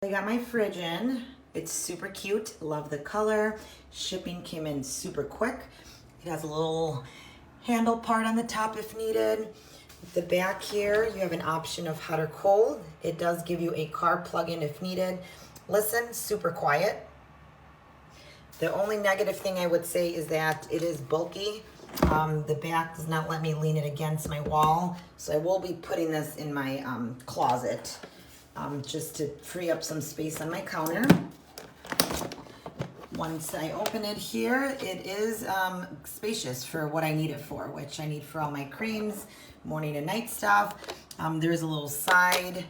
I got my fridge in. It's super cute. Love the color. Shipping came in super quick. It has a little handle part on the top if needed. The back here, you have an option of hot or cold. It does give you a car plug-in if needed. Listen, super quiet. The only negative thing I would say is that it is bulky. The back does not let me lean it against my wall, so I will be putting this in my closet just to free up some space on my counter. Once I open it here, it is spacious for what I need it for, which I need for all my creams, morning and night stuff. There's a little side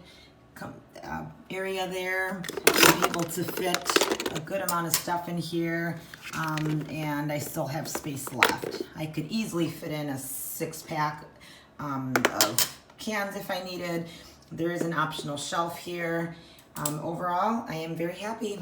area there to be able to fit a good amount of stuff in here, and I still have space left. I could easily fit in a 6-pack of cans if I needed. There is an optional shelf here. Overall, I am very happy.